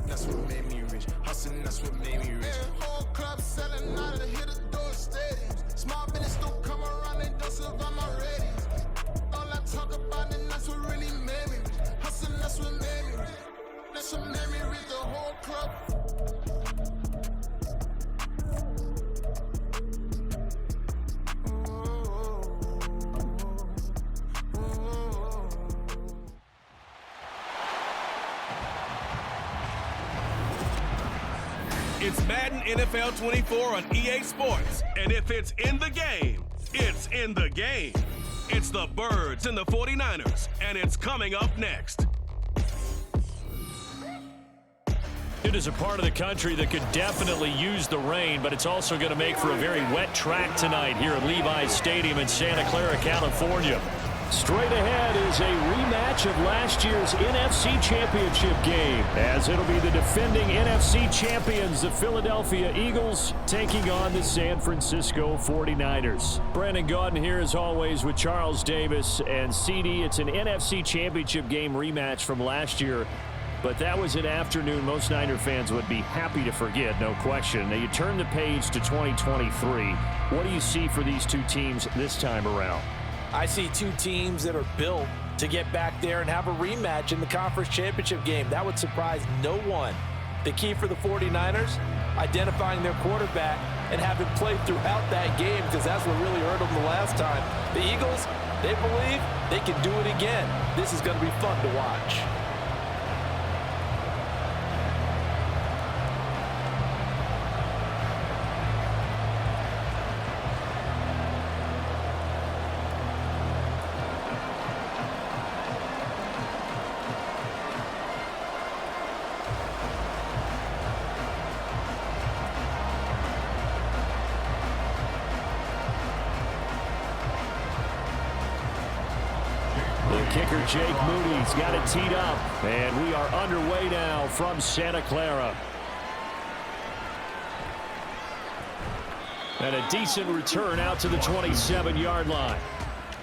That's what made me rich. Hustling, that's what made me rich. Whole club selling out of hit the door stadiums. Small business don't come around, they don't survive my ratings. All I talk about it, that's what really made me rich. Hustling, that's what made me rich. That's what made me rich, the whole club. It's Madden NFL 24 on EA Sports. And if it's in the game, it's in the game. It's the Birds and the 49ers, and it's coming up next. It is a part of the country that could definitely use the rain, but it's also going to make for a very wet track tonight here at Levi's Stadium in Santa Clara, California. Straight ahead is a rematch of last year's NFC Championship game, as it'll be the defending NFC champions, the Philadelphia Eagles, taking on the San Francisco 49ers. Brandon Gaudin here as always with Charles Davis and CD. It's an NFC Championship game rematch from last year, but that was an afternoon most Niner fans would be happy to forget, no question. Now you turn the page to 2023. What do you see for these two teams this time around? I see two teams that are built to get back there and have a rematch in the conference championship game. That would surprise no one. The key for the 49ers, identifying their quarterback and having played throughout that game, because that's what really hurt them the last time. The Eagles, they believe they can do it again. This is going to be fun to watch. Kicker Jake Moody's got it teed up, and we are underway now from Santa Clara. And a decent return out to the 27-yard line.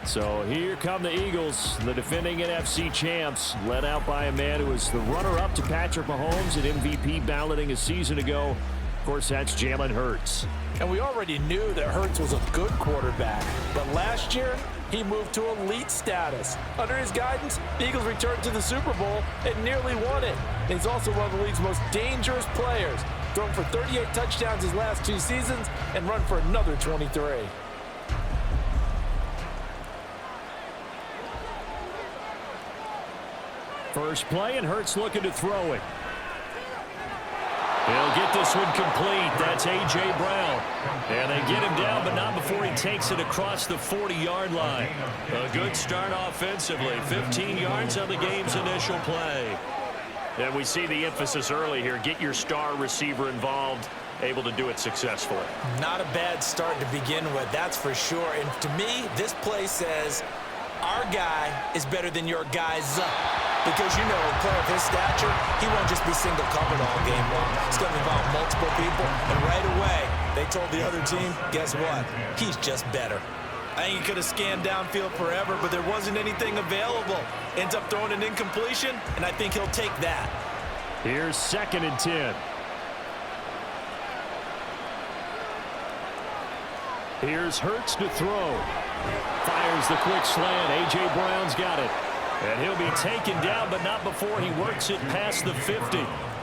So here come the Eagles, the defending NFC champs, led out by a man who was the runner-up to Patrick Mahomes at MVP balloting a season ago. Of course, that's Jalen Hurts. And we already knew that Hurts was a good quarterback, but last year, he moved to elite status. Under his guidance, the Eagles returned to the Super Bowl and nearly won it. And he's also one of the league's most dangerous players, thrown for 38 touchdowns his last two seasons and run for another 23. First play, and Hurts looking to throw it. He'll get this one complete. That's A.J. Brown. And they get him down, but not before he takes it across the 40-yard line. A good start offensively. 15 yards on the game's initial play. And we see the emphasis early here. Get your star receiver involved, able to do it successfully. Not a bad start to begin with, that's for sure. And to me, this play says, our guy is better than your guy's. Because, you know, a player of his stature, he won't just be single covered all game long. It's going to involve multiple people. And right away, they told the other team, guess what? He's just better. I think he could have scanned downfield forever, but there wasn't anything available. Ends up throwing an incompletion, and I think he'll take that. Here's 2nd and 10. Here's Hurts to throw. Fires the quick slant. A.J. Brown's got it. And he'll be taken down, but not before he works it past the 50.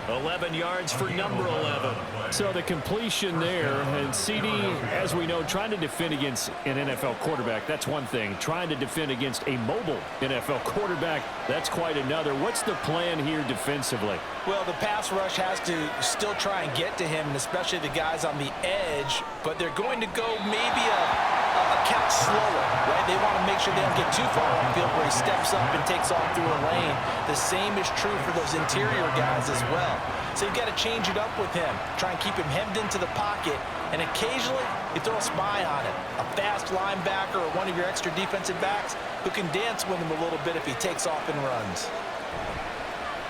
11 yards for number 11. So the completion there, and CD, as we know, trying to defend against an NFL quarterback, that's one thing. Trying to defend against a mobile NFL quarterback, that's quite another. What's the plan here defensively? Well, the pass rush has to still try and get to him, and especially the guys on the edge, but they're going to go maybe a count slower, right? They want to make sure they don't get too far on the field where he steps up and takes off through a lane. The same is true for those interior guys as well. So you've got to change it up with him. Try and keep him hemmed into the pocket, and occasionally you throw a spy on it. A fast linebacker or one of your extra defensive backs who can dance with him a little bit if he takes off and runs.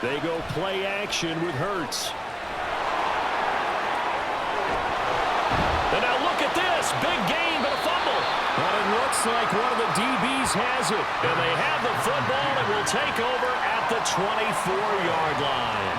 They go play action with Hurts. And now look at this. Big gain, but a fumble. But it looks like one of the DBs has it. And they have the football and will take over at the 24-yard line.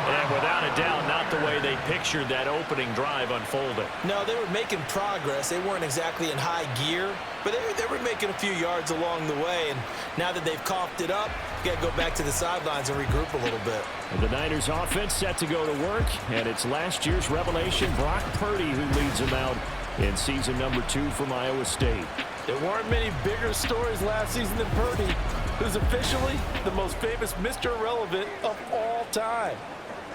And without a doubt, not the way they pictured that opening drive unfolding. No, they were making progress. They weren't exactly in high gear, but they were making a few yards along the way. And now that they've coughed it up, you got to go back to the sidelines and regroup a little bit. And the Niners offense set to go to work, and it's last year's revelation, Brock Purdy, who leads them out in season number 2 from Iowa State. There weren't many bigger stories last season than Purdy, who's officially the most famous Mr. Irrelevant of all time.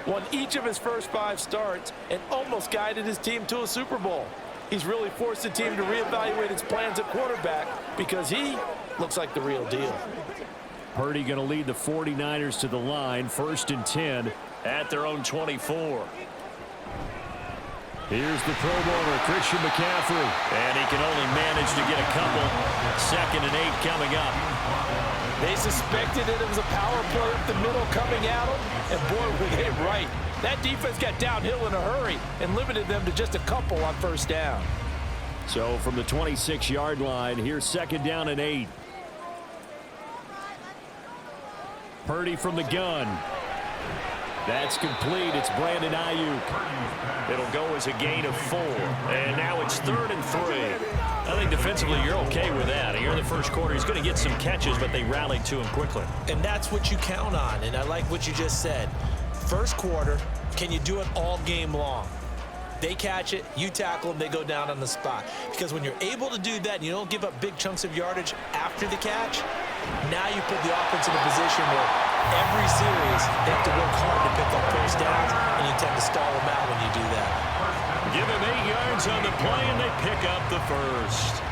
Won each of his first 5 starts and almost guided his team to a Super Bowl. He's really forced the team to reevaluate its plans at quarterback because he looks like the real deal. Purdy going to lead the 49ers to the line, 1st and 10 at their own 24. Here's the Pro Bowler, Christian McCaffrey. And he can only manage to get a couple. 2nd and 8 coming up. They suspected that it was a power play up the middle coming at them, and boy, were they right. That defense got downhill in a hurry and limited them to just a couple on 1st down. So from the 26-yard line, here's 2nd down and 8. Purdy from the gun. That's complete. It's Brandon Ayuk. It'll go as a gain of 4. And now it's 3rd and 3. I think defensively you're okay with that. Here in the first quarter, he's going to get some catches, but they rallied to him quickly. And that's what you count on, and I like what you just said. First quarter, can you do it all game long? They catch it, you tackle them, they go down on the spot. Because when you're able to do that and you don't give up big chunks of yardage after the catch, now you put the offense in a position where every series they have to work hard to pick up 1st downs, and you tend to stall them out when you do that. Give him 8 yards on the play, and they pick up the 1st.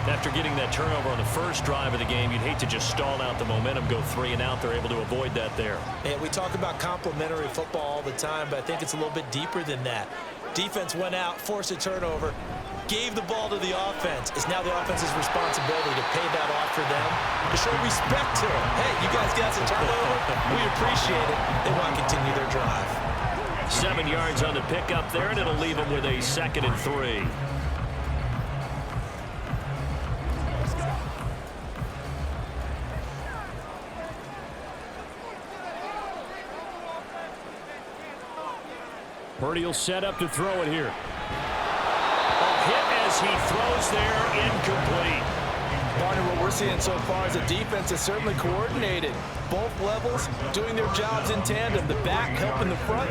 After getting that turnover on the first drive of the game, you'd hate to just stall out the momentum, go 3 and out. They're able to avoid that there. And we talk about complementary football all the time, but I think it's a little bit deeper than that. Defense went out, forced a turnover, gave the ball to the offense. It's now the offense's responsibility to pay that off for them, to show respect to them. Hey, you guys got some turnover? We appreciate it. They want to continue their drive. 7 yards on the pickup there, and it'll leave them with a 2nd and 3. Purdy will set up to throw it here. A hit as he throws there, incomplete. Partner, what we're seeing so far is the defense is certainly coordinated. Both levels doing their jobs in tandem. The back helping the front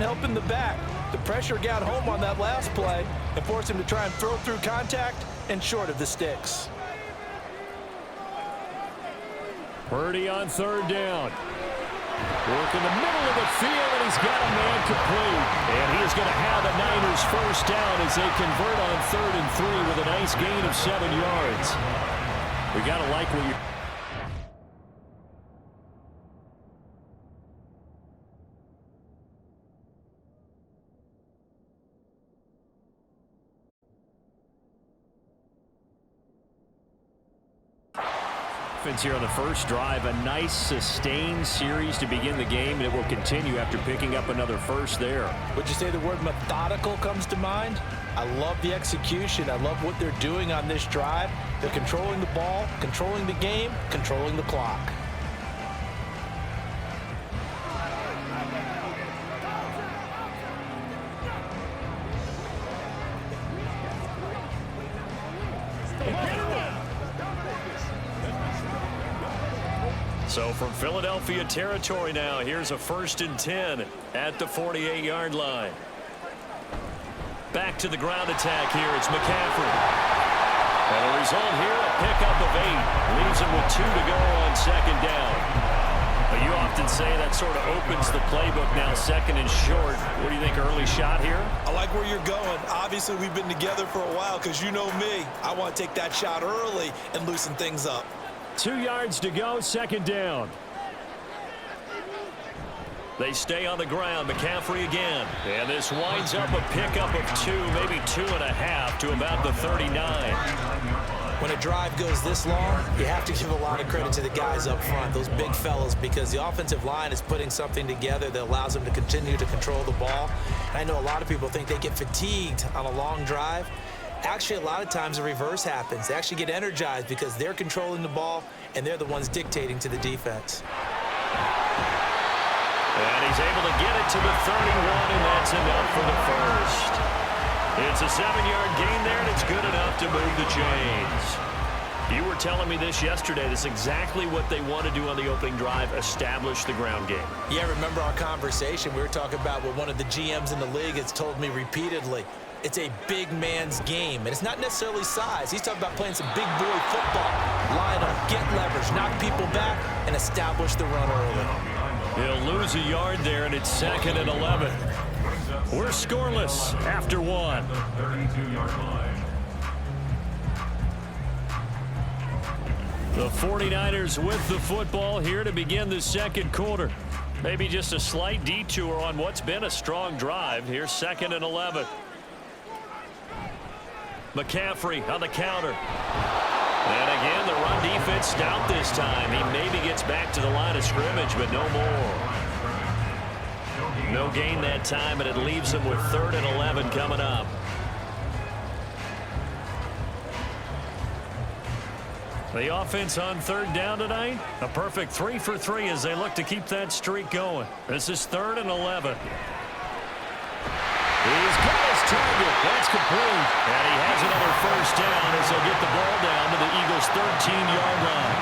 helping the back. The pressure got home on that last play and forced him to try and throw through contact and short of the sticks. Purdy on 3rd down. Work in the middle of the field, and he's got a man complete. And he is going to have the Niners 1st down as they convert on 3rd and 3 with a nice gain of 7 yards. We got to like what you... Here on the first drive, a nice sustained series to begin the game, and it will continue after picking up another 1st there. Would you say the word methodical comes to mind? I love the execution. I love what they're doing on this drive. They're controlling the ball, controlling the game, controlling the clock. So from Philadelphia territory now, here's a 1st and 10 at the 48-yard line. Back to the ground attack here. It's McCaffrey. And the result here, a pickup of 8. Leaves him with 2 to go on 2nd down. But you often say that sort of opens the playbook now, 2nd and short. What do you think, early shot here? I like where you're going. Obviously, we've been together for a while because you know me. I want to take that shot early and loosen things up. 2 yards to go, 2nd down. They stay on the ground. McCaffrey again. And this winds up a pickup of 2, maybe 2.5 to about the 39. When a drive goes this long, you have to give a lot of credit to the guys up front, those big fellas, because the offensive line is putting something together that allows them to continue to control the ball. And I know a lot of people think they get fatigued on a long drive. Actually, a lot of times the reverse happens. They actually get energized because they're controlling the ball and they're the ones dictating to the defense. And he's able to get it to the 31, and that's enough for the first. It's a 7-yard gain there, and it's good enough to move the chains. You were telling me this yesterday. This is exactly what they want to do on the opening drive, establish the ground game. Yeah, remember our conversation? We were talking about what one of the GMs in the league has told me repeatedly. It's a big man's game, and it's not necessarily size. He's talking about playing some big boy football. Line up, get leverage, knock people back, and establish the run early. He'll lose a yard there, and it's 2nd and 11. We're scoreless after 1. The 49ers with the football here to begin the second quarter. Maybe just a slight detour on what's been a strong drive. Here's 2nd and 11. McCaffrey on the counter. And again, the run defense stout this time. He maybe gets back to the line of scrimmage, but no more. No gain that time, and it leaves him with 3rd and 11 coming up. The offense on 3rd down tonight. A perfect 3 for 3 as they look to keep that streak going. This is 3rd and 11. He's got his target. That's complete. And he has another first down as they'll get the ball down to the Eagles' 13-yard line.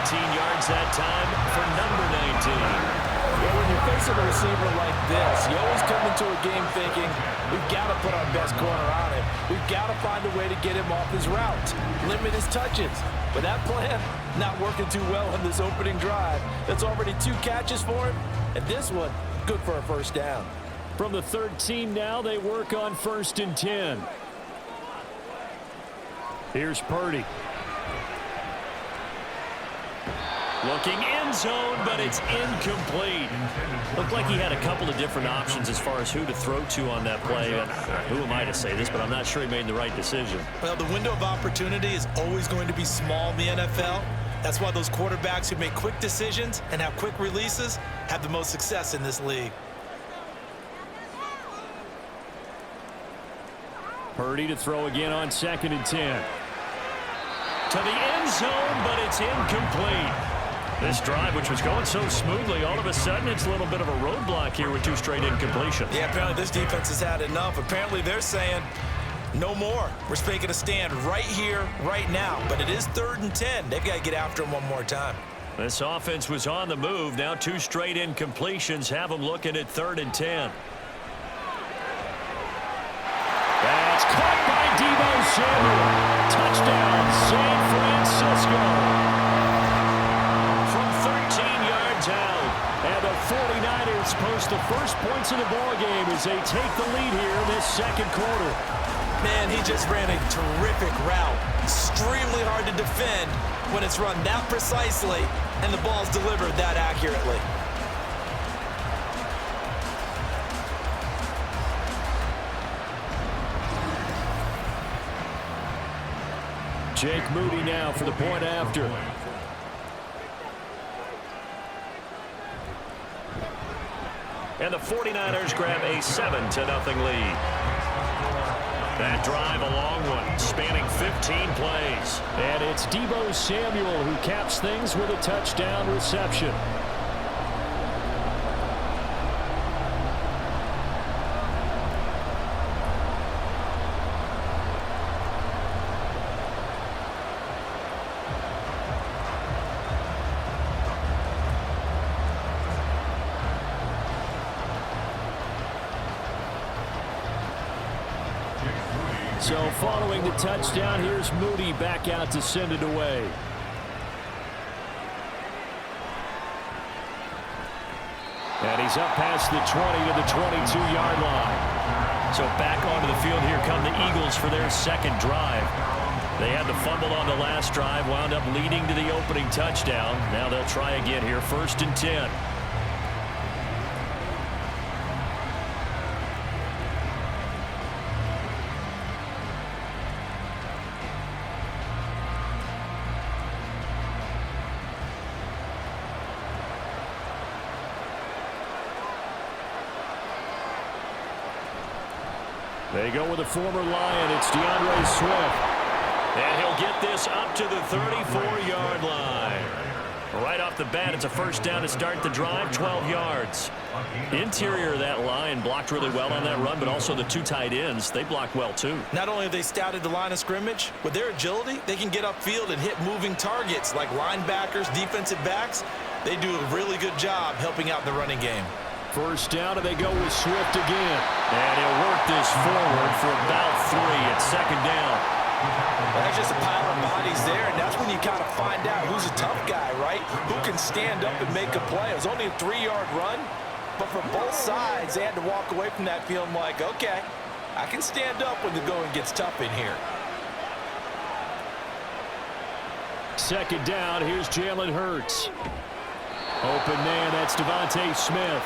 19 yards that time for number 19. Yeah, when you're facing a receiver like this, you always come into a game thinking, we've got to put our best corner on him. We've got to find a way to get him off his route, limit his touches. But that plan, not working too well on this opening drive. That's already 2 catches for him, and this one, good for a first down. From the 13 now, they work on 1st and 10. Here's Purdy. Looking end zone, but it's incomplete. Looked like he had a couple of different options as far as who to throw to on that play. And who am I to say this, but I'm not sure he made the right decision. Well, the window of opportunity is always going to be small in the NFL. That's why those quarterbacks who make quick decisions and have quick releases have the most success in this league. Purdy to throw again on 2nd and 10. To the end zone, but it's incomplete. This drive, which was going so smoothly, all of a sudden it's a little bit of a roadblock here with 2 straight incompletions. Yeah, apparently this defense has had enough. Apparently they're saying, no more. We're making a stand right here, right now. But it is 3rd and 10. They've got to get after him one more time. This offense was on the move. Now 2 straight incompletions have them looking at 3rd and 10. That's caught by Deebo Samuel. Touchdown, San Francisco. And the 49ers post the first points of the ballgame as they take the lead here in this second quarter. Man, he just ran a terrific route. Extremely hard to defend when it's run that precisely and the ball's delivered that accurately. Jake Moody now for the point after. And the 49ers grab a 7-0 lead. That drive, a long one, spanning 15 plays. And it's Deebo Samuel who caps things with a touchdown reception. So following the touchdown, here's Moody back out to send it away. And he's up past the 20 to the 22-yard line. So back onto the field here come the Eagles for their second drive. They had the fumble on the last drive, wound up leading to the opening touchdown. Now they'll try again here, 1st and 10. They go with a former Lion. It's DeAndre Swift. And he'll get this up to the 34-yard line. Right off the bat, it's a first down to start the drive, 12 yards. Interior of that line blocked really well on that run, but also the two tight ends, they blocked well too. Not only have they scouted the line of scrimmage, with their agility, they can get upfield and hit moving targets like linebackers, defensive backs. They do a really good job helping out the running game. First down, and they go with Swift again. And he'll work this forward for about 3 at second down. Well, there's just a pile of bodies there, and that's when you kind of find out who's a tough guy, right? Who can stand up and make a play. It was only a 3-yard run, but for both sides, they had to walk away from that feeling like, okay, I can stand up when the going gets tough in here. Second down, here's Jalen Hurts. Open man, that's Devontae Smith.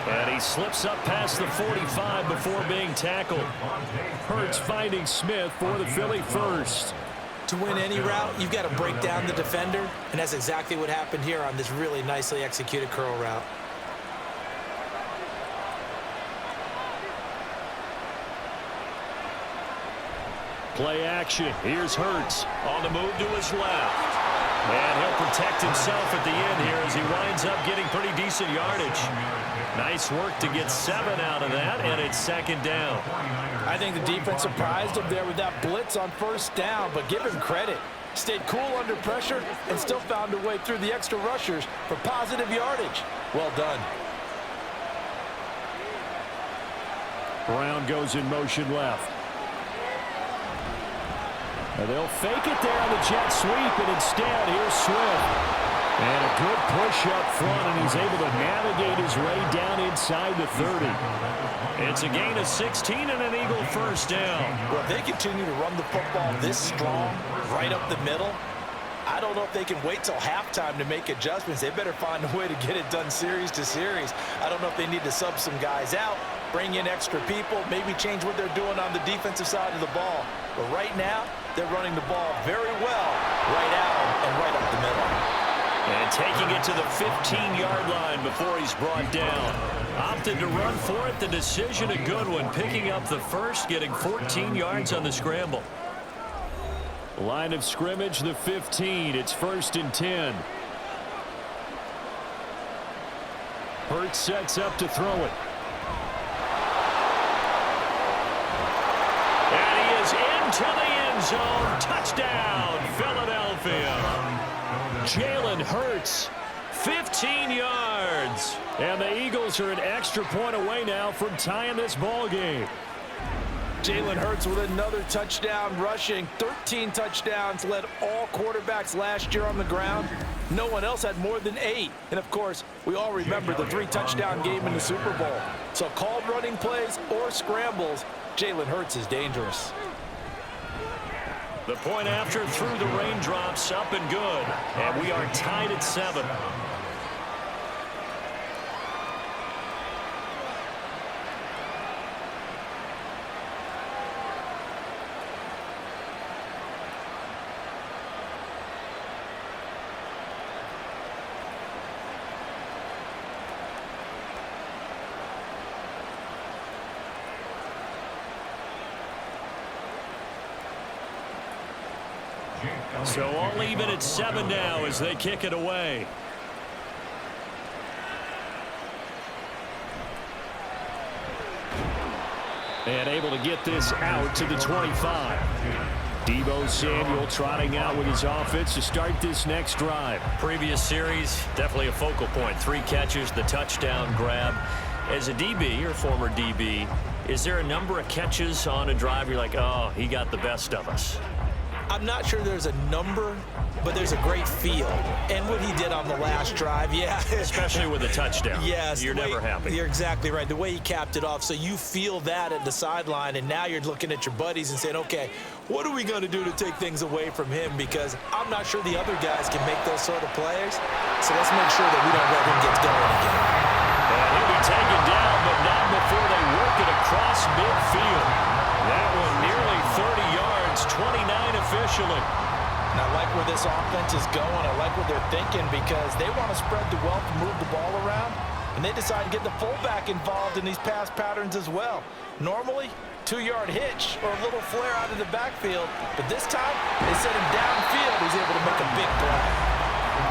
And he slips up past the 45 before being tackled. Hurts finding Smith for the Philly first. To win any route, you've got to break down the defender, and that's exactly what happened here on this really nicely executed curl route. Play action. Here's Hurts on the move to his left. And he'll protect himself at the end here as he winds up getting pretty decent yardage. Nice work to get 7 out of that, and it's second down. I think the defense surprised him there with that blitz on first down, but give him credit. Stayed cool under pressure and still found a way through the extra rushers for positive yardage. Well done. Brown goes in motion left. And they'll fake it there on the jet sweep, and instead, here's Swift. And a good push up front, and he's able to navigate his way down inside the 30. It's a gain of 16 and an Eagle first down. Well, if they continue to run the football this strong, right up the middle, I don't know if they can wait till halftime to make adjustments. They better find a way to get it done series to series. I don't know if they need to sub some guys out, bring in extra people, maybe change what they're doing on the defensive side of the ball. But right now, they're running the ball very well right out and right up the middle. And taking it to the 15-yard line before he's brought down. Opted to run for it. The decision a good one. Picking up the first, getting 14 yards on the scramble. Line of scrimmage, the 15. It's 1st and 10. Hurts sets up to throw it. And he is into the end zone. Touchdown, Philadelphia. Jalen Hurts, 15 yards. And the Eagles are an extra point away now from tying this ball game. Jalen Hurts with another touchdown rushing. 13 touchdowns, led all quarterbacks last year on the ground. No one else had more than 8. And, of course, we all remember the 3-touchdown game in the Super Bowl. So called running plays or scrambles, Jalen Hurts is dangerous. The point after through the raindrops, up and good. And we are tied at 7. So all even at 7 now as they kick it away. And able to get this out to the 25. Deebo Samuel trotting out with his offense to start this next drive. Previous series, definitely a focal point. 3 catches, the touchdown grab. As a DB, or former DB, is there a number of catches on a drive you're like, oh, he got the best of us? I'm not sure there's a number, but there's a great feel. And what he did on the last drive, yeah. Especially with a touchdown. Yes. You're never happy. You're exactly right. The way he capped it off, so you feel that at the sideline, and now you're looking at your buddies and saying, okay, what are we going to do to take things away from him? Because I'm not sure the other guys can make those sort of plays. So let's make sure that we don't let him get going again. And he'll be taken down, but not before they work it across midfield. That one nearly 30 yards, 29 officially. And I like where this offense is going. I like what they're thinking because they want to spread the wealth and move the ball around. And they decide to get the fullback involved in these pass patterns as well. Normally, 2-yard hitch or a little flare out of the backfield. But this time, they set him downfield. He's able to make a big play.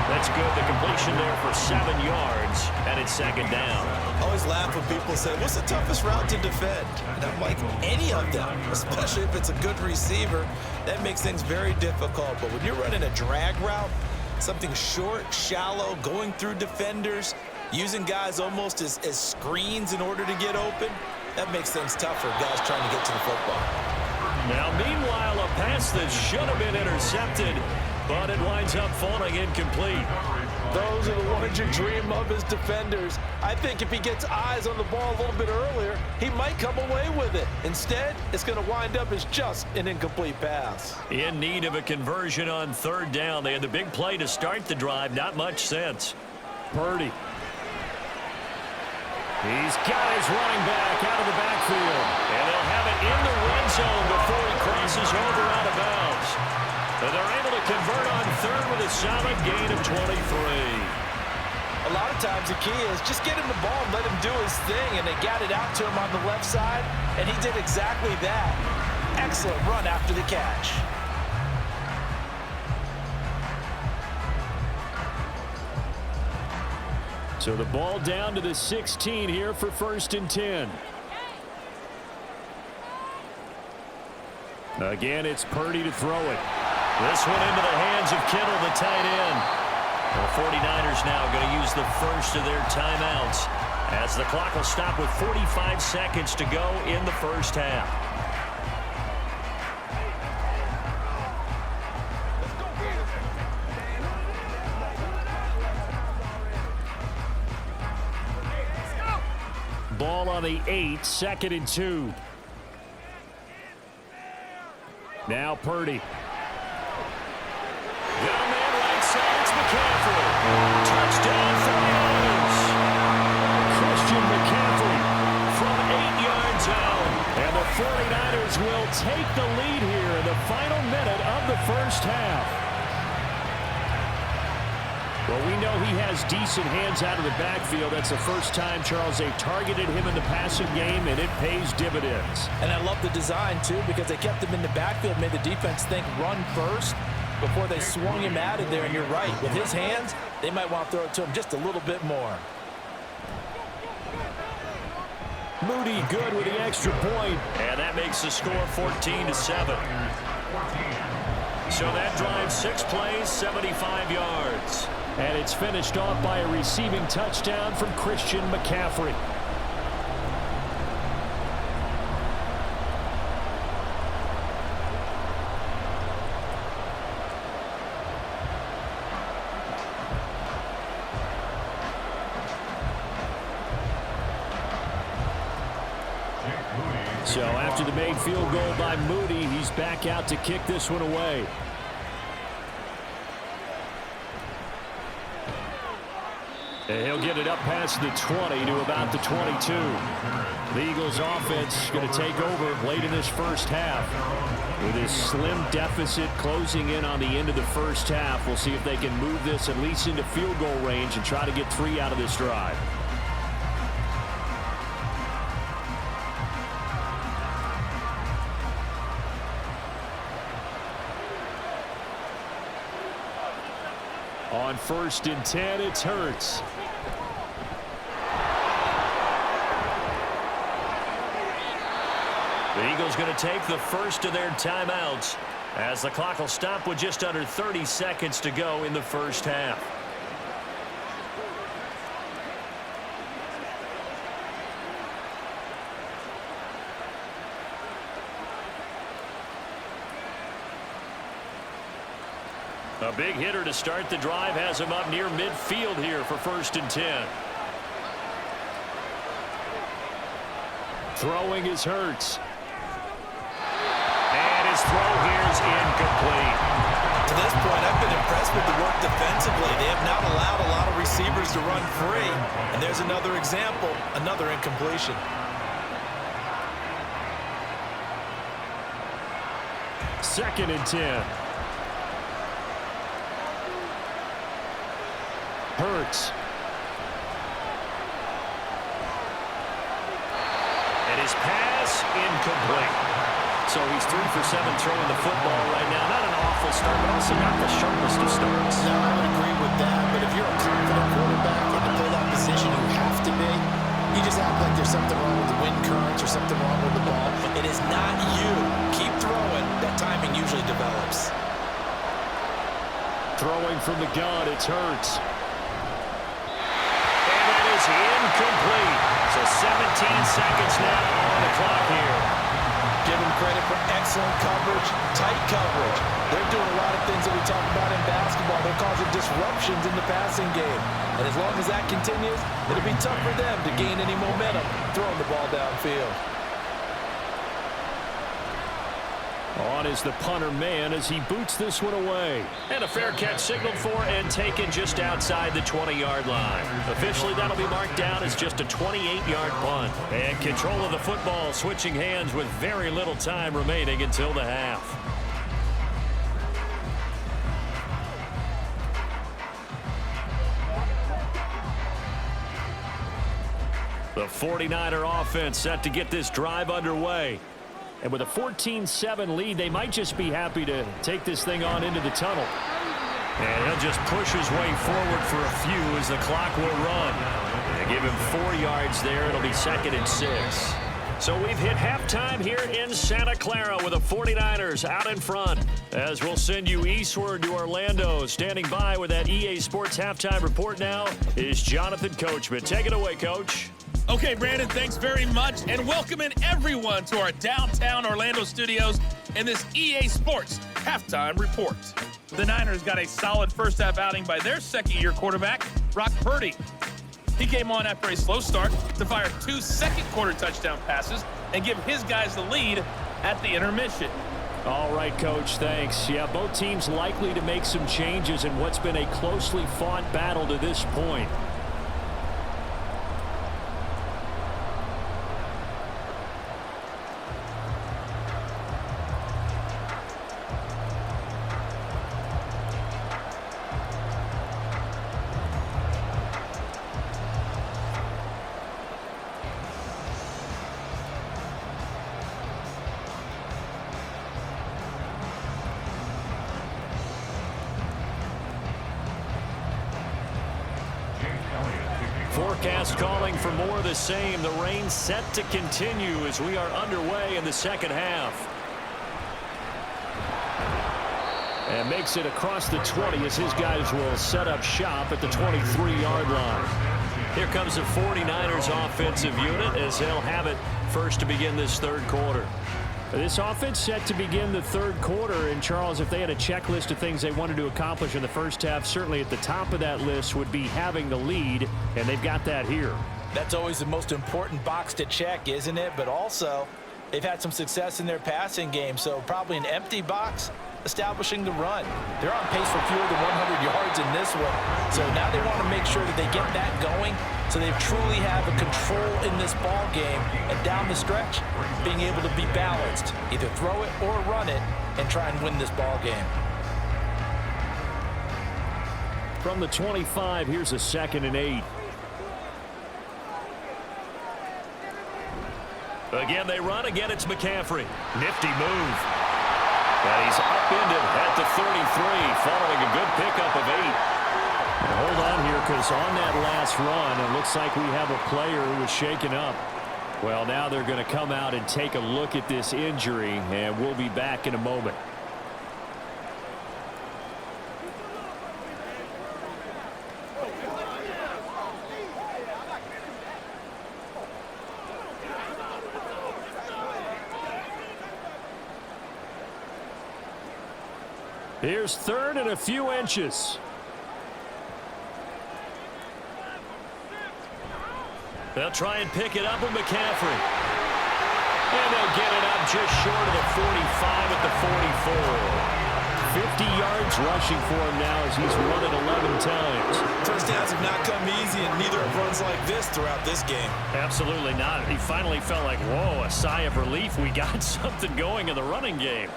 That's good. The completion there for 7 yards, and it's second down. I always laugh when people say, what's the toughest route to defend? And I'm like, any of them, especially if it's a good receiver. That makes things very difficult. But when you're running a drag route, something short, shallow, going through defenders, using guys almost as screens in order to get open, that makes things tougher, guys trying to get to the football. Now, meanwhile, a pass that should have been intercepted, but it winds up falling incomplete. Those are the ones you dream of as defenders. I think if he gets eyes on the ball a little bit earlier, he might come away with it. Instead, it's going to wind up as just an incomplete pass. In need of a conversion on third down. They had the big play to start the drive. Not much sense. Purdy. He's got his running back out of the backfield. And they'll have it in the red zone before he crosses over out of bounds. And they're able to convert on third with a solid gain of 23. A lot of times the key is just get him the ball and let him do his thing, and they got it out to him on the left side, and he did exactly that. Excellent run after the catch. So the ball down to the 16 here for 1st and 10. Again, it's Purdy to throw it. This one into the hands of Kittle, the tight end. The 49ers now going to use the first of their timeouts as the clock will stop with 45 seconds to go in the first half. Ball on the 8, 2nd and 2. Now Purdy. Got a man right side. It's McCaffrey. Touchdown 49ers. Christian McCaffrey from 8 yards out. And the 49ers will take the lead here in the final minute of the first half. Well, we know he has decent hands out of the backfield. That's the first time, Charles, they've targeted him in the passing game, and it pays dividends. And I love the design, too, because they kept him in the backfield, made the defense think run first before they swung him out of there. And you're right, with his hands, they might want to throw it to him just a little bit more. Moody good with the extra point, and that makes the score 14-7. So that drives 6 plays, 75 yards. And it's finished off by a receiving touchdown from Christian McCaffrey. So after the made field goal by Moody, he's back out to kick this one away. And he'll get it up past the 20 to about the 22. The Eagles offense going to take over late in this first half. With this slim deficit closing in on the end of the first half, we'll see if they can move this at least into field goal range and try to get 3 out of this drive. On 1st and 10, it's Hurts. The Eagles going to take the first of their timeouts as the clock will stop with just under 30 seconds to go in the first half. A big hitter to start the drive has him up near midfield here for 1st and 10. Throwing is Hurts. And his throw here is incomplete. To this point, I've been impressed with the work defensively. They have not allowed a lot of receivers to run free. And there's another example, another incompletion. Second and 10. Hurts. And his pass incomplete. So he's 3 for 7 throwing the football right now. Not an awful start, but also not the sharpest of starts. No, I would agree with that. But if you're a confident quarterback and to play that position, you have to be. You just act like there's something wrong with the wind currents or something wrong with the ball. It is not you. Keep throwing. That timing usually develops. Throwing from the gun, it's Hurts. And it is incomplete. So 17 seconds now on the clock here. Give them credit for excellent coverage, tight coverage. They're doing a lot of things that we talk about in basketball. They're causing disruptions in the passing game. And as long as that continues, it'll be tough for them to gain any momentum throwing the ball downfield. On is the punter man as he boots this one away. And a fair catch signaled for and taken just outside the 20-yard line. Officially, that'll be marked down as just a 28-yard punt. And control of the football switching hands with very little time remaining until the half. The 49er offense set to get this drive underway. And with a 14-7 lead, they might just be happy to take this thing on into the tunnel. And he'll just push his way forward for a few as the clock will run. They give him 4 yards there. It'll be 2nd and 6. So we've hit halftime here in Santa Clara with the 49ers out in front. As we'll send you eastward to Orlando. Standing by with that EA Sports halftime report now is Jonathan Coachman. Take it away, Coach. Okay, Brandon, thanks very much, and welcoming everyone to our downtown Orlando studios in this EA Sports halftime report. The Niners got a solid first-half outing by their second-year quarterback, Brock Purdy. He came on after a slow start to fire 2 second-quarter touchdown passes and give his guys the lead at the intermission. All right, Coach, thanks. Yeah, both teams likely to make some changes in what's been a closely fought battle to this point. Forecast calling for more of the same. The rain set to continue as we are underway in the second half. And makes it across the 20 as his guys will set up shop at the 23-yard line. Here comes the 49ers offensive unit as they'll have it first to begin this third quarter. This offense set to begin the third quarter, and Charles, if they had a checklist of things they wanted to accomplish in the first half, certainly at the top of that list would be having the lead, and they've got that here. That's always the most important box to check, isn't it? But also, they've had some success in their passing game, so probably an empty box establishing the run. They're on pace for fewer than 100 yards in this one, so now they want to make sure that they get that going so they truly have a control in this ball game, and down the stretch, being able to be balanced, either throw it or run it, and try and win this ball game. From the 25, here's a 2nd and 8. Again, they run. Again, it's McCaffrey. Nifty move. And he's upended at the 33, following a good pickup of 8. And hold on here, because on that last run, it looks like we have a player who was shaken up. Well, now they're going to come out and take a look at this injury, and we'll be back in a moment. Here's 3rd and a few inches. They'll try and pick it up with McCaffrey. And they'll get it up just short of the 45 at the 44. 50 yards rushing for him now as he's run it 11 times. First downs have not come easy, and neither have runs like this throughout this game. Absolutely not. He finally felt like, whoa, a sigh of relief. We got something going in the running game.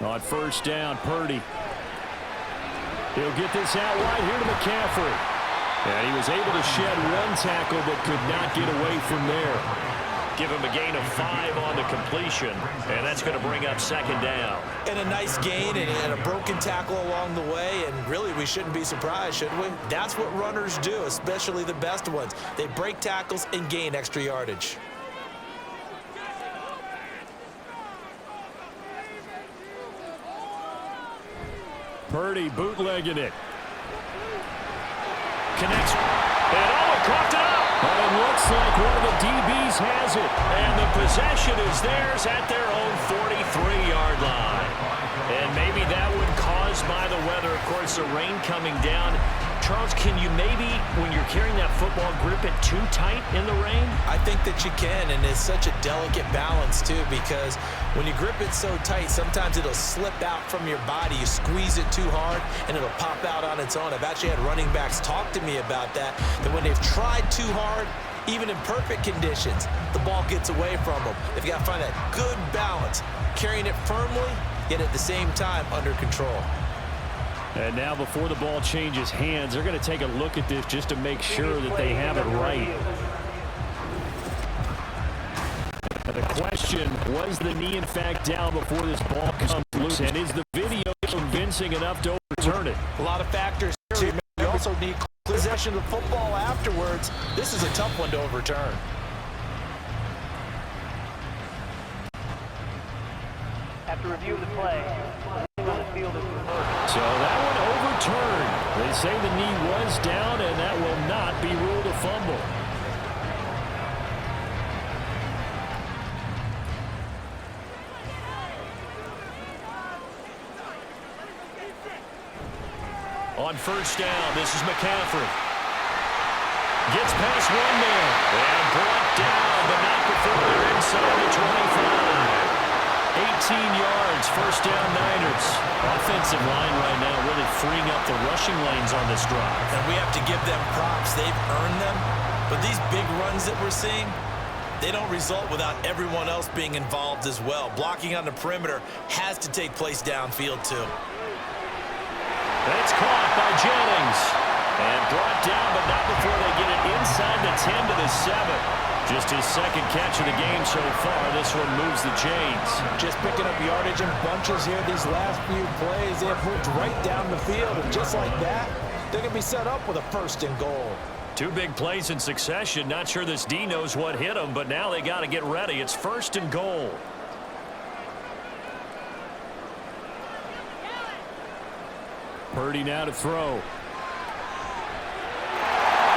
On first down, Purdy. He'll get this out wide here to McCaffrey. And he was able to shed one tackle but could not get away from there. Give him a gain of 5 on the completion, and that's going to bring up second down. And a nice gain and a broken tackle along the way, and really we shouldn't be surprised, should we? That's what runners do, especially the best ones. They break tackles and gain extra yardage. Purdy bootlegging it. Connects. And coughed it up. But it looks like one of the DBs has it. And the possession is theirs at their own 43-yard line. And maybe that one caused by the weather. Of course, the rain coming down. Charles, can you maybe, when you're carrying that football, grip it too tight in the rain? I think that you can, and it's such a delicate balance, too, because when you grip it so tight, sometimes it'll slip out from your body. You squeeze it too hard, and it'll pop out on its own. I've actually had running backs talk to me about that when they've tried too hard, even in perfect conditions, the ball gets away from them. They've got to find that good balance, carrying it firmly, yet at the same time under control. And now before the ball changes hands, they're going to take a look at this just to make sure that they have it right. The question, was the knee in fact down before this ball comes loose? And is the video convincing enough to overturn it? A lot of factors here. You also need possession of the football afterwards. This is a tough one to overturn. After review of the play, on the field is reversed. So that one overturned. They say the knee was down, and that will not be ruled a fumble. On first down, this is McCaffrey. Gets past one man. And brought down, but not before they're inside the 25. 18 yards, first down Niners. Offensive line right now really freeing up the rushing lanes on this drive. And we have to give them props. They've earned them. But these big runs that we're seeing, they don't result without everyone else being involved as well. Blocking on the perimeter has to take place downfield too. That's caught by Jennings. And brought down, but not before they get it inside the 10 to the 7. Just his second catch of the game so far. This one moves the chains. Just picking up yardage in bunches here these last few plays. They have moved right down the field, and just like that, they're going to be set up with a first and goal. 2 big plays in succession. Not sure this D knows what hit him, but now they got to get ready. It's first and goal. Purdy now to throw.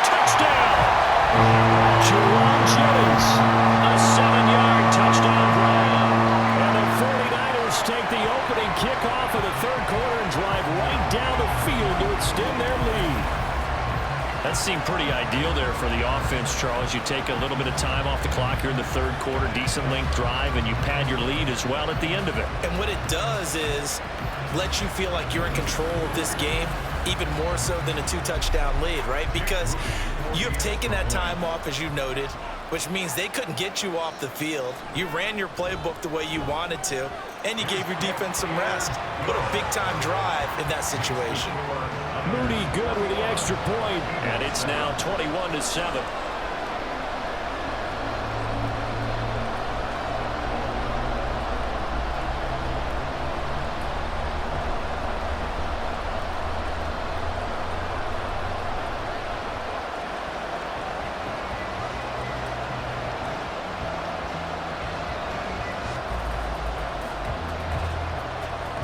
Touchdown! Jerome Jennings, a 7-yard touchdown run. And the 49ers take the opening kickoff of the third quarter and drive right down the field to extend their lead. That seemed pretty ideal there for the offense, Charles. You take a little bit of time off the clock here in the third quarter, decent length drive, and you pad your lead as well at the end of it. And what it does is let you feel like you're in control of this game, even more so than a 2-touchdown lead, right? Because you have taken that time off, as you noted, which means they couldn't get you off the field. You ran your playbook the way you wanted to, and you gave your defense some rest. What a big-time drive in that situation. Mooney good with the extra point, and it's now 21-7.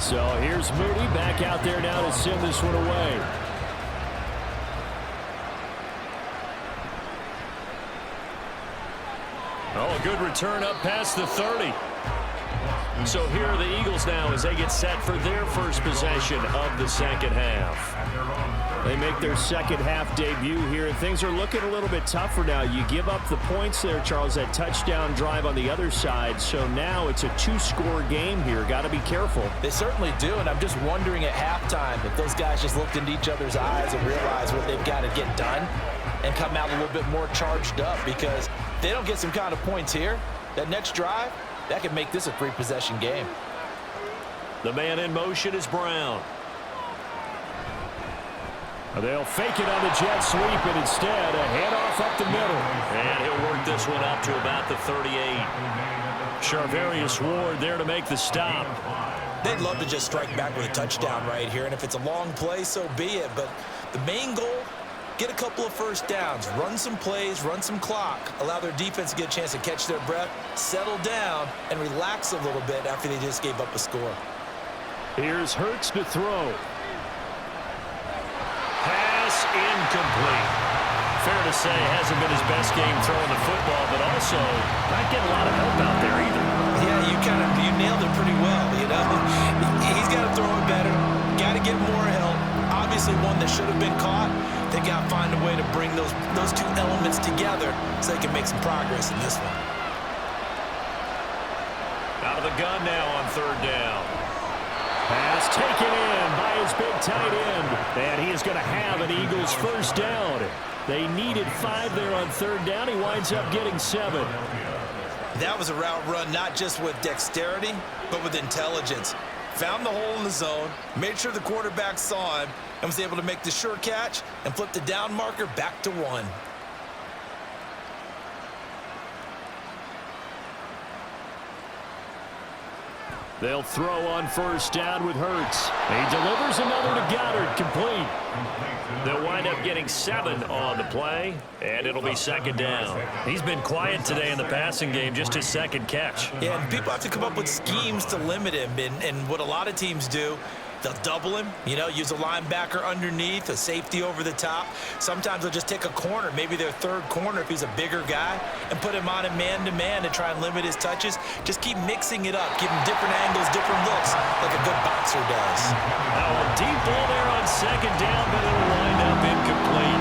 So here's Mooney back out there now to send this one away. Oh, a good return up past the 30. So here are the Eagles now as they get set for their first possession of the second half. They make their second half debut here, and things are looking a little bit tougher now. You give up the points there, Charles, that touchdown drive on the other side. So now it's a 2-score game here. Got to be careful. They certainly do, and I'm just wondering at halftime if those guys just looked into each other's eyes and realized what they've got to get done and come out a little bit more charged up, because if they don't get some kind of points here, that next drive, that could make this a 3-possession game. The man in motion is Brown. They'll fake it on the jet sweep, and instead a handoff up the middle. And he'll work this one up to about the 38. Charvarius Ward there to make the stop. They'd love to just strike back with a touchdown right here, and if it's a long play, so be it. But the main goal, get a couple of first downs, run some plays, run some clock, allow their defense to get a chance to catch their breath, settle down, and relax a little bit after they just gave up a score. Here's Hurts to throw. Pass incomplete. Fair to say, hasn't been his best game throwing the football, but also not getting a lot of help out there either. Yeah, you nailed it pretty well, you know. He's got to throw it better, got to get more help. Obviously one that should have been caught. They got to find a way to bring those two elements together so they can make some progress in this one. Out of the gun now on third down. Pass taken in by his big tight end. And he is going to have an Eagles first down. They needed 5 there on third down. He winds up getting 7. That was a route run not just with dexterity, but with intelligence. Found the hole in the zone, made sure the quarterback saw him, and was able to make the sure catch and flip the down marker back to 1. They'll throw on first down with Hurts. He delivers another to Goddard, complete. They'll wind up getting 7 on the play, and it'll be second down. He's been quiet today in the passing game, just his second catch. Yeah, and people have to come up with schemes to limit him, and what a lot of teams do, they'll double him, you know, use a linebacker underneath, a safety over the top. Sometimes they'll just take a corner, maybe their third corner if he's a bigger guy, and put him on a man-to-man to try and limit his touches. Just keep mixing it up, give him different angles, different looks, like a good boxer does. Now a deep ball there on second down, but it'll wind up incomplete.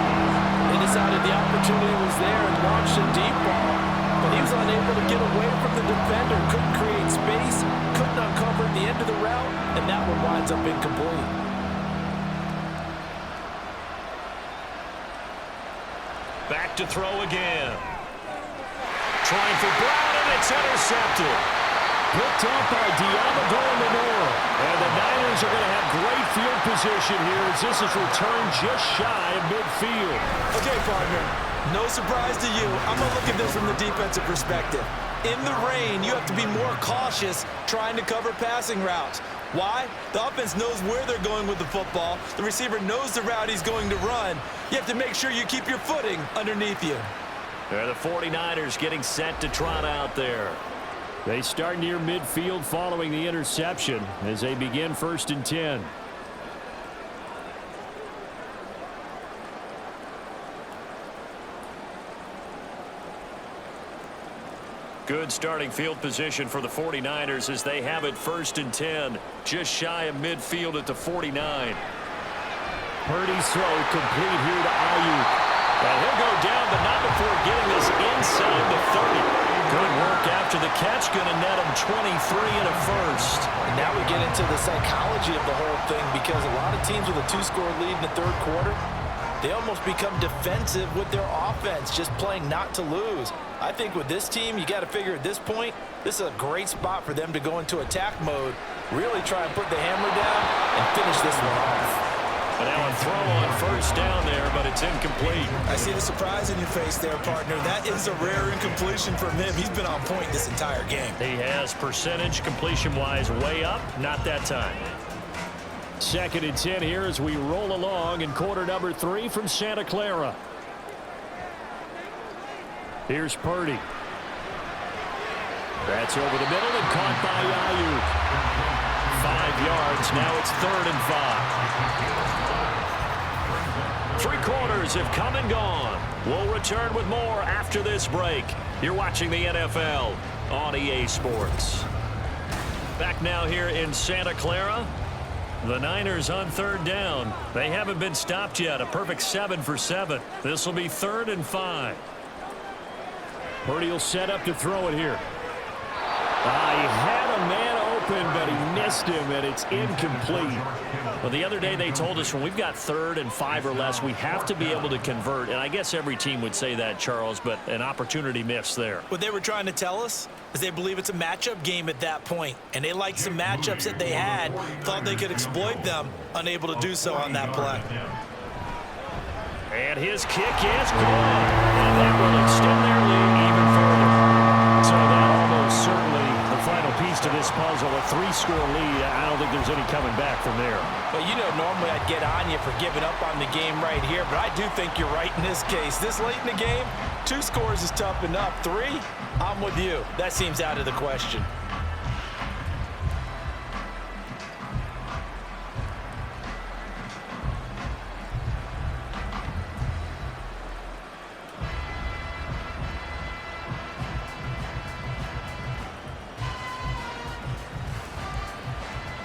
They decided the opportunity was there and launched a deep ball, but he was unable to get away from the defender, couldn't create space, couldn't uncover the end of the route, and that one winds up incomplete. Back to throw again. Trying for Brown, and it's intercepted. Picked up by Diamador Lenore. And the Niners are going to have great field position here as this is returned just shy of midfield. Okay, partner, no surprise to you. I'm going to look at this from the defensive perspective. In the rain, you have to be more cautious trying to cover passing routes. Why? The offense knows where they're going with the football. The receiver knows the route he's going to run. You have to make sure you keep your footing underneath you. They're the 49ers getting set to trot out there. They start near midfield following the interception as they begin 1st and 10. Good starting field position for the 49ers as they have it 1st and 10, just shy of midfield at the 49. Purdy's throw complete here to Ayuk. And he'll go down, but not before getting this inside the 30. Good work after the catch, going to net him 23 and a first. And now we get into the psychology of the whole thing, because a lot of teams with a 2-score lead in the third quarter, they almost become defensive with their offense, just playing not to lose. I think with this team, you got to figure at this point, this is a great spot for them to go into attack mode, really try and put the hammer down and finish this one off. And now a throw on first down there, but it's incomplete. I see the surprise in your face there, partner. That is a rare incompletion from him. He's been on point this entire game. He has percentage completion-wise way up, not that time. 2nd and 10 here as we roll along in quarter number 3 from Santa Clara. Here's Purdy. That's over the middle and caught by Ayuk. 5 yards. Now it's 3rd and 5. 3 quarters have come and gone. We'll return with more after this break. You're watching the NFL on EA Sports. Back now here in Santa Clara. The Niners on 3rd down. They haven't been stopped yet. A perfect 7 for 7. This will be 3rd and 5. Purdy will set up to throw it here. He had a man open, but he missed him, and it's incomplete. Well, the other day they told us when we've got 3rd and 5 or less, we have to be able to convert. And I guess every team would say that, Charles, but an opportunity missed there. What they were trying to tell us is they believe it's a matchup game at that point. And they liked some matchups that they had, thought they could exploit them, unable to do so on that play. And his kick is good. And that will extend their lead even further. So that almost certainly the final piece to this puzzle. A 3-score lead. I don't think there's any coming back from there. But you know, normally I'd get on you for giving up on the game right here, but I do think you're right in this case. This late in the game, 2 scores is tough enough. 3, I'm with you. That seems out of the question.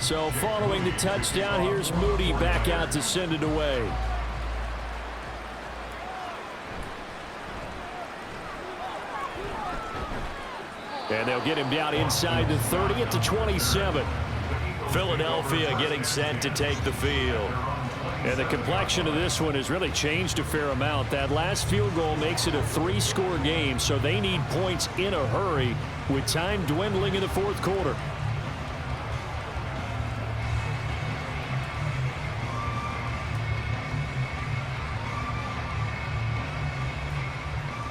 So following the touchdown, here's Moody back out to send it away. And they'll get him down inside the 30 at the 27. Philadelphia getting set to take the field. And the complexion of this one has really changed a fair amount. That last field goal makes it a 3-score game, so they need points in a hurry with time dwindling in the 4th quarter.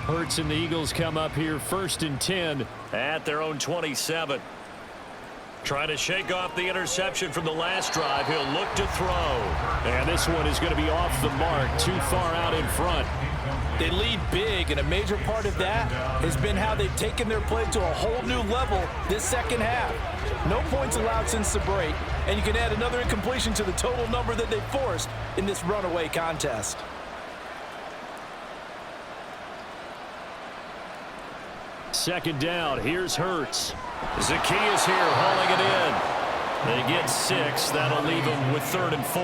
Hurts and the Eagles come up here 1st and 10 at their own 27. Trying to shake off the interception from the last drive. He'll look to throw. And this one is going to be off the mark, too far out in front. They lead big, and a major part of that has been how they've taken their play to a whole new level this second half. No points allowed since the break, and you can add another incompletion to the total number that they forced in this runaway contest. Second down, here's Hurts. Zaccheaus here hauling it in. They get 6. That'll leave them with 3rd and 4.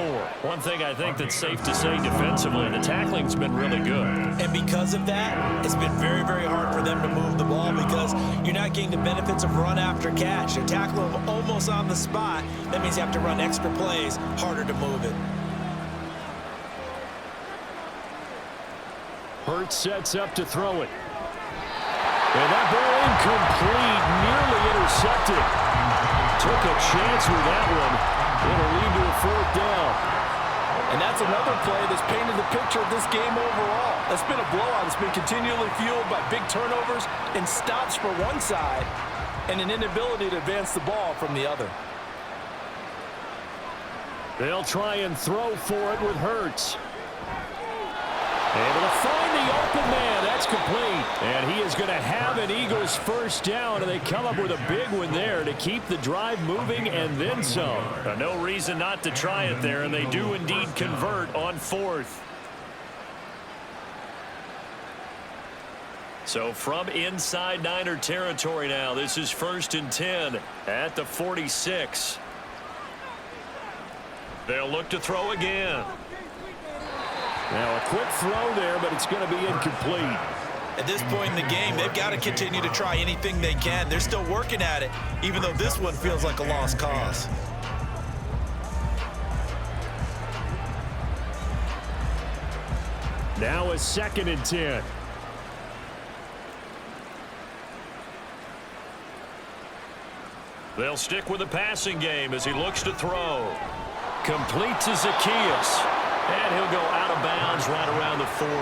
One thing I think that's safe to say defensively, the tackling's been really good. And because of that, it's been very, very hard for them to move the ball because you're not getting the benefits of run after catch. You tackle them almost on the spot. That means you have to run extra plays, harder to move it. Hurts sets up to throw it. And that ball incomplete, nearly intercepted. Took a chance with that one. It'll lead to a 4th down. And that's another play that's painted the picture of this game overall. That's been a blowout. It's been continually fueled by big turnovers and stops for one side and an inability to advance the ball from the other. They'll try and throw for it with Hurts. Able to find the open man. That's complete. And he is going to have an Eagles 1st down, and they come up with a big one there to keep the drive moving and then some. No reason not to try it there, and they do indeed convert on 4th. So from inside Niner territory now, this is 1st and 10 at the 46. They'll look to throw again. Now a quick throw there, but it's going to be incomplete. At this point in the game, they've got to continue to try anything they can. They're still working at it, even though this one feels like a lost cause. Now a 2nd and 10. They'll stick with the passing game as he looks to throw. Complete to Zaccheaus. And he'll go out of bounds right around the 40.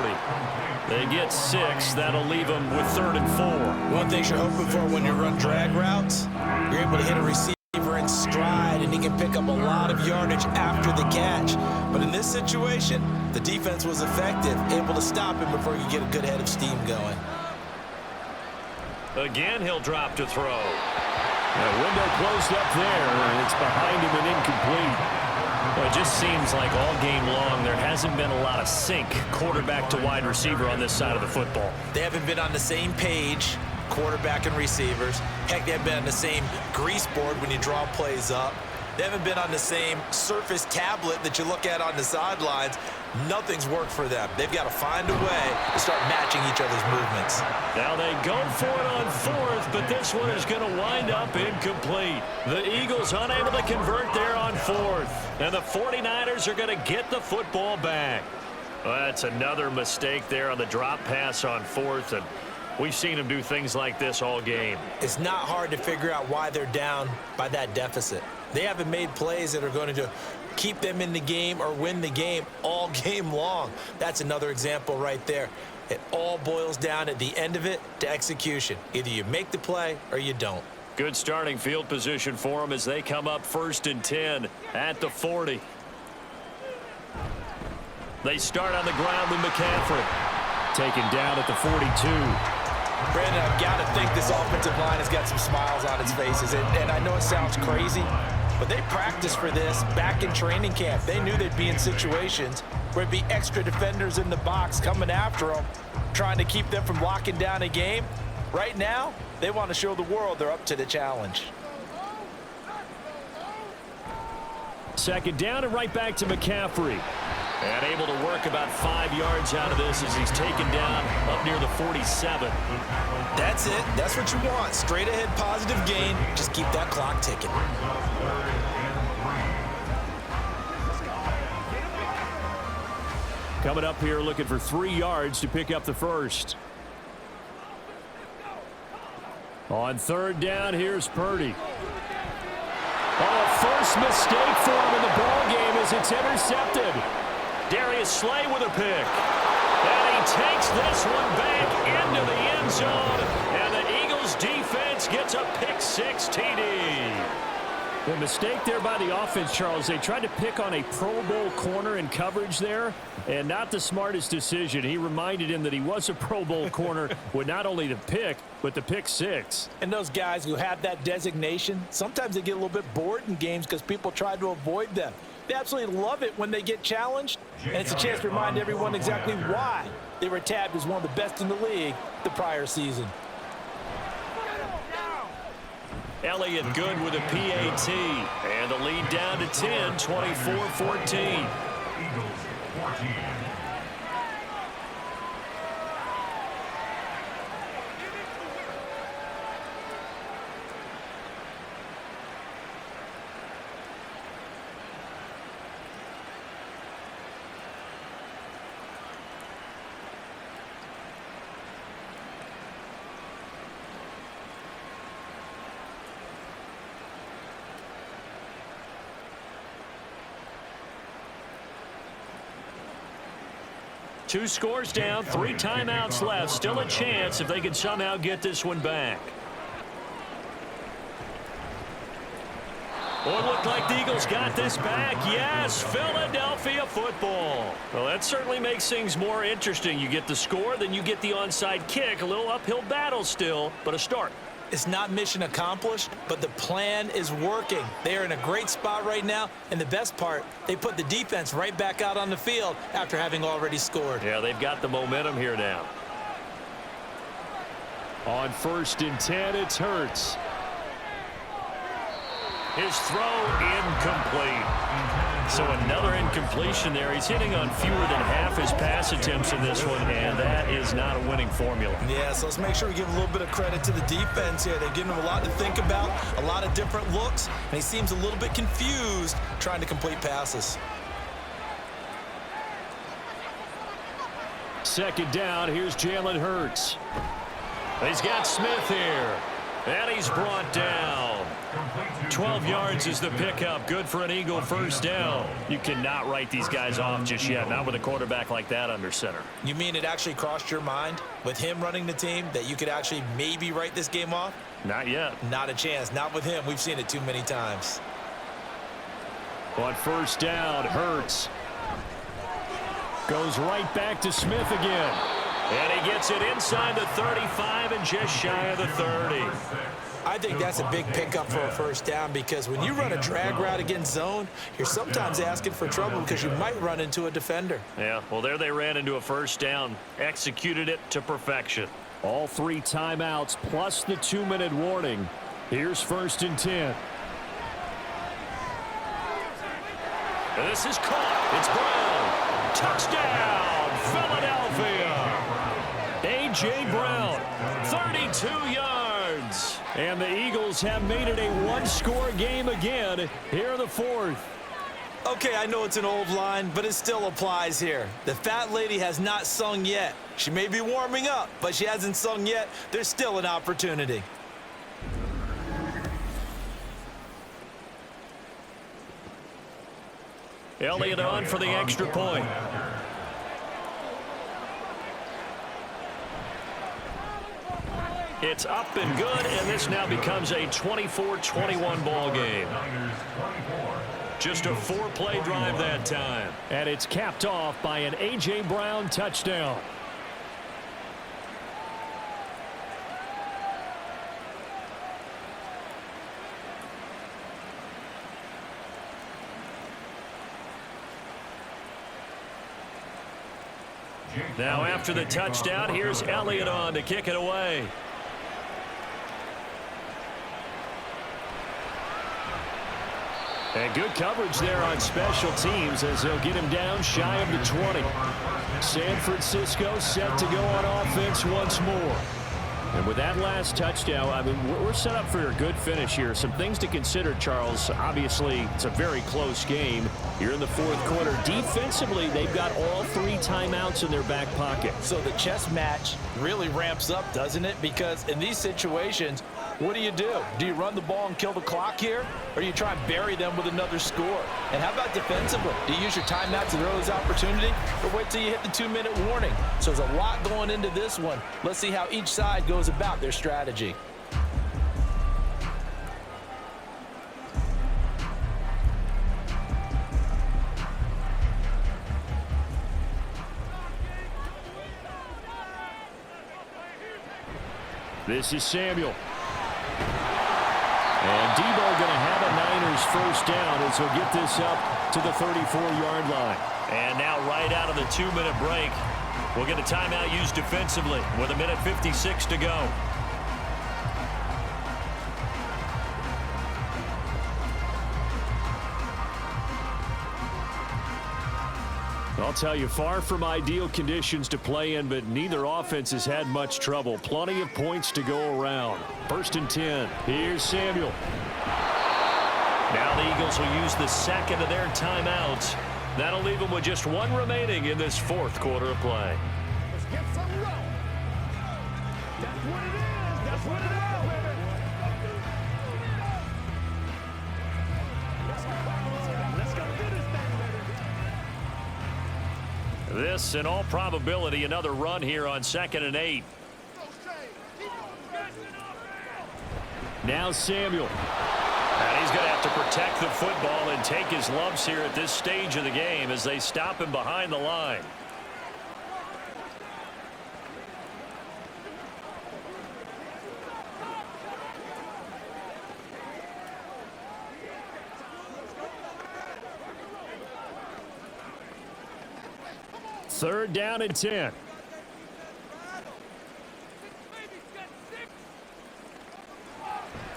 They get 6. That'll leave them with 3rd and 4. One thing you're hoping for when you run drag routes, you're able to hit a receiver in stride, and he can pick up a lot of yardage after the catch. But in this situation, the defense was effective, able to stop him before you get a good head of steam going. Again, he'll drop to throw. The window closed up there, and it's behind him and incomplete. Well, it just seems like all game long there hasn't been a lot of sync quarterback to wide receiver on this side of the football. They haven't been on the same page, quarterback and receivers. Heck, they haven't been on the same grease board when you draw plays up. They haven't been on the same surface tablet that you look at on the sidelines. Nothing's worked for them. They've got to find a way to start matching each other's movements. Now they go for it on 4th, but this one is going to wind up incomplete. The Eagles unable to convert there on 4th. And the 49ers are going to get the football back. Well, that's another mistake there on the drop pass on 4th, and we've seen them do things like this all game. It's not hard to figure out why they're down by that deficit. They haven't made plays that are going to keep them in the game or win the game all game long. That's another example right there. It all boils down at the end of it to execution. Either you make the play or you don't. Good starting field position for them as they come up 1st and 10 at the 40. They start on the ground with McCaffrey. Taken down at the 42. Brandon, I've got to think this offensive line has got some smiles on its faces. And I know it sounds crazy, but they practiced for this back in training camp. They knew they'd be in situations where it'd be extra defenders in the box coming after them, trying to keep them from locking down a game. Right now, they want to show the world they're up to the challenge. 2nd down and right back to McCaffrey. And able to work about 5 yards out of this as he's taken down up near the 47. That's it. That's what you want. Straight ahead positive gain. Just keep that clock ticking. Coming up here looking for 3 yards to pick up the first. On 3rd down, here's Purdy. Oh, first mistake for him in the ball game as it's intercepted. Darius Slay with a pick. And he takes this one back into the end zone. And the Eagles defense gets a pick-6 TD. The mistake there by the offense, Charles, they tried to pick on a Pro Bowl corner in coverage there, and not the smartest decision. He reminded him that he was a Pro Bowl corner with not only the pick, but the pick-6. And those guys who have that designation, sometimes they get a little bit bored in games because people try to avoid them. They absolutely love it when they get challenged, and it's a chance to remind everyone exactly why they were tabbed as one of the best in the league the prior season. Elliott good with a PAT, and the lead down to 10, 24-14. Two scores down, 3 timeouts left. Still a chance if they can somehow get this one back. Oh, it looked like the Eagles got this back. Yes, Philadelphia football. Well, that certainly makes things more interesting. You get the score, then you get the onside kick. A little uphill battle still, but a start. It's not mission accomplished, but the plan is working. They are in a great spot right now, and the best part, they put the defense right back out on the field after having already scored. Yeah, they've got the momentum here now. On 1st and 10, it's Hurts. His throw incomplete. So another incompletion there. He's hitting on fewer than half his pass attempts in this one, and that is not a winning formula. Yeah, so let's make sure we give a little bit of credit to the defense here. They're giving him a lot to think about, a lot of different looks, and he seems a little bit confused trying to complete passes. 2nd down, here's Jalen Hurts. He's got Smith here, and he's brought down. 12 yards is the pickup. Good for an Eagle 1st down. You cannot write these guys off just yet, not with a quarterback like that under center. You mean it actually crossed your mind with him running the team that you could actually maybe write this game off? Not yet. Not a chance. Not with him. We've seen it too many times. On 1st down, Hurts goes right back to Smith again. And he gets it inside the 35 and just shy of the 30. I think that's a big pickup for a 1st down because when you run a drag route against zone, you're sometimes asking for trouble because you might run into a defender. Yeah, well, there they ran into a 1st down, executed it to perfection. All 3 timeouts plus the 2-minute warning. Here's 1st and 10. And this is caught. It's Brown. Touchdown, Philadelphia. A.J. Brown, 32 yards. And the Eagles have made it a 1-score game again here in the 4th. Okay, I know it's an old line, but it still applies here. The fat lady has not sung yet. She may be warming up, but she hasn't sung yet. There's still an opportunity. Elliott on for the extra point. It's up and good, and this now becomes a 24-21 ball game. Just a 4-play drive that time. And it's capped off by an A.J. Brown touchdown. Now after the touchdown, here's Elliott on to kick it away. And good coverage there on special teams as they'll get him down shy of the 20. San Francisco set to go on offense once more. And with that last touchdown, I mean, we're set up for a good finish here. Some things to consider, Charles. Obviously, it's a very close game. You're in the fourth quarter. Defensively, they've got all 3 timeouts in their back pocket. So the chess match really ramps up, doesn't it? Because in these situations, what do? Do you run the ball and kill the clock here? Or do you try and bury them with another score? And how about defensively? Do you use your timeout to throw this opportunity? Or wait till you hit the 2-minute warning? So there's a lot going into this one. Let's see how each side goes about their strategy. This is Samuel. And Debo going to have a Niners first down as he'll get this up to the 34-yard line. And now right out of the 2-minute break, we'll get a timeout used defensively with 1:56 to go. I'll tell you, far from ideal conditions to play in, but neither offense has had much trouble. Plenty of points to go around. 1st and 10. Here's Samuel. Now the Eagles will use the second of their timeouts. That'll leave them with just 1 remaining in this 4th quarter of play. Let's get some roll. That's what it is. That's what it is. Let's go do this thing. This, in all probability, another run here on 2nd and 8. Now Samuel. And he's going to have to protect the football and take his lumps here at this stage of the game as they stop him behind the line. Third down and 10.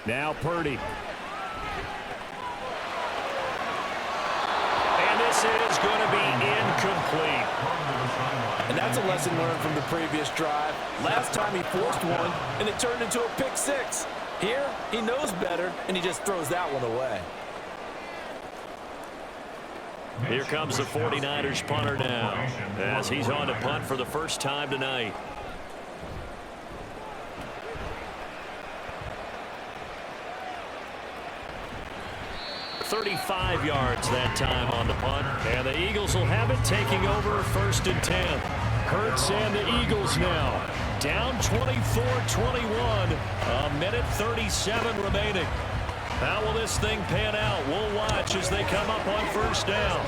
Now Purdy. And this is going to be incomplete. And that's a lesson learned from the previous drive. Last time he forced one, and it turned into a pick 6. Here, he knows better, and he just throws that one away. Here comes the 49ers punter now as he's on to punt for the first time tonight. "35 yards that time on the punt, and the Eagles will have it taking over 1st and 10. Hurts and the Eagles now down 24-21, 1:37 remaining. How will this thing pan out? We'll watch as they come up on 1st down.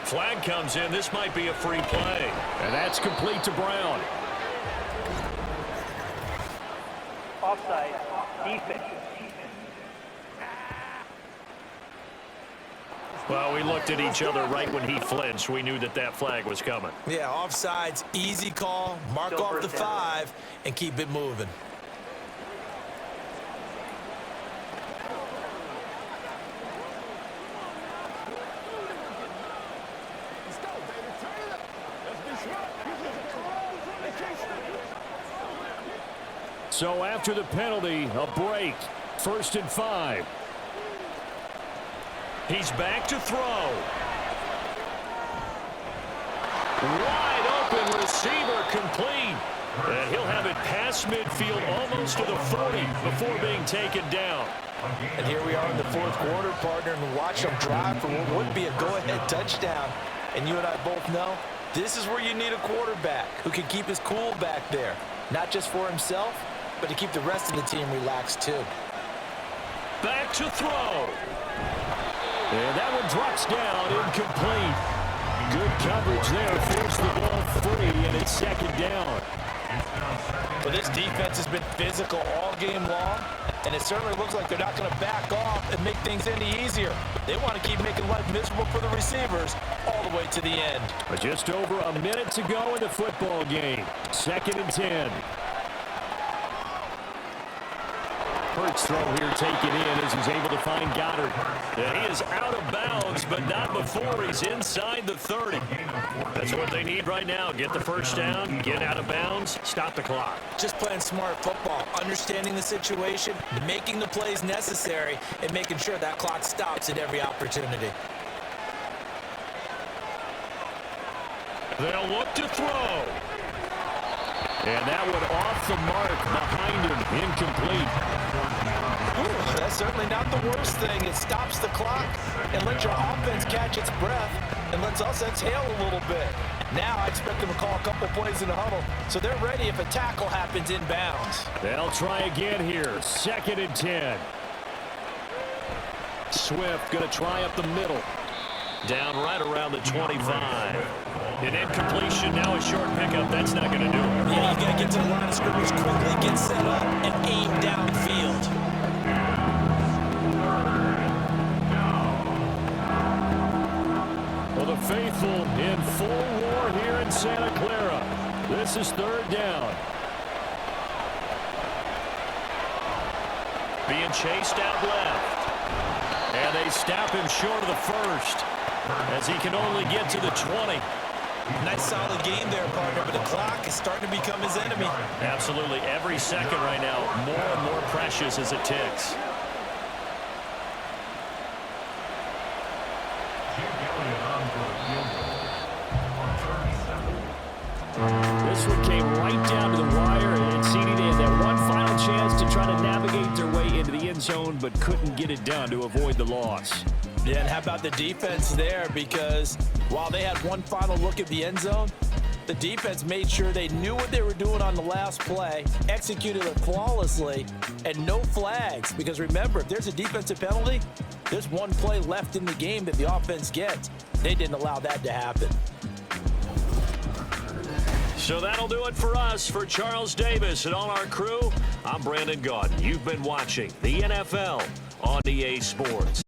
Flag comes in. This might be a free play. And that's complete to Brown. Offside. Defense. Well, we looked at each other right when he flinched. We knew that that flag was coming. Yeah, offsides, easy call. Mark Still off the first down. 5 and keep it moving. Let's go, baby. Turn it up. Let's be smart. So after the penalty, a break. 1st and 5. He's back to throw. Wide open receiver complete. And he'll have it past field almost to the 40 before being taken down. And here we are in the fourth quarter, partner, and watch them drive for what would be a go-ahead touchdown. And you and I both know this is where you need a quarterback who can keep his cool back there, not just for himself, but to keep the rest of the team relaxed too. Back to throw. And that one drops down, incomplete. Good coverage there, forced the ball free, and it's second down. Well, this defense has been physical all game long, and it certainly looks like they're not going to back off and make things any easier. They want to keep making life miserable for the receivers all the way to the end. But just over a minute to go in the football game. 2nd and 10. Hurts throw here taken in as he's able to find Goddard. And he is out of bounds, but not before he's inside the 30. That's what they need right now. Get the first down, get out of bounds, stop the clock. Just playing smart football, understanding the situation, making the plays necessary, and making sure that clock stops at every opportunity. They'll look to throw. And that one off the mark behind him, incomplete. Ooh, that's certainly not the worst thing. It stops the clock and lets your offense catch its breath and lets us exhale a little bit. Now I expect them to call a couple plays in the huddle, so they're ready if a tackle happens inbounds. They'll try again here, 2nd and 10. Swift going to try up the middle. Down right around the 25. An incompletion, now a short pickup. That's not going to do it. Yeah, you got to get to the line of scrimmage quickly, get set up, and aim downfield. Well, the faithful in full roar here in Santa Clara. This is 3rd down. Being chased out left. And they stop him short of the first as he can only get to the 20. Nice solid game there, partner, but the clock is starting to become his enemy. Absolutely. Every second right now, more and more precious as it ticks. This one came right down to the wire, and CD had that one final chance to try to navigate their way into the end zone, but couldn't get it done to avoid the loss. Yeah, and how about the defense there? Because while they had one final look at the end zone, the defense made sure they knew what they were doing on the last play, executed it flawlessly, and no flags. Because remember, if there's a defensive penalty, there's one play left in the game that the offense gets. They didn't allow that to happen. So that'll do it for us. For Charles Davis and all our crew, I'm Brandon Gaudin. You've been watching the NFL on EA Sports.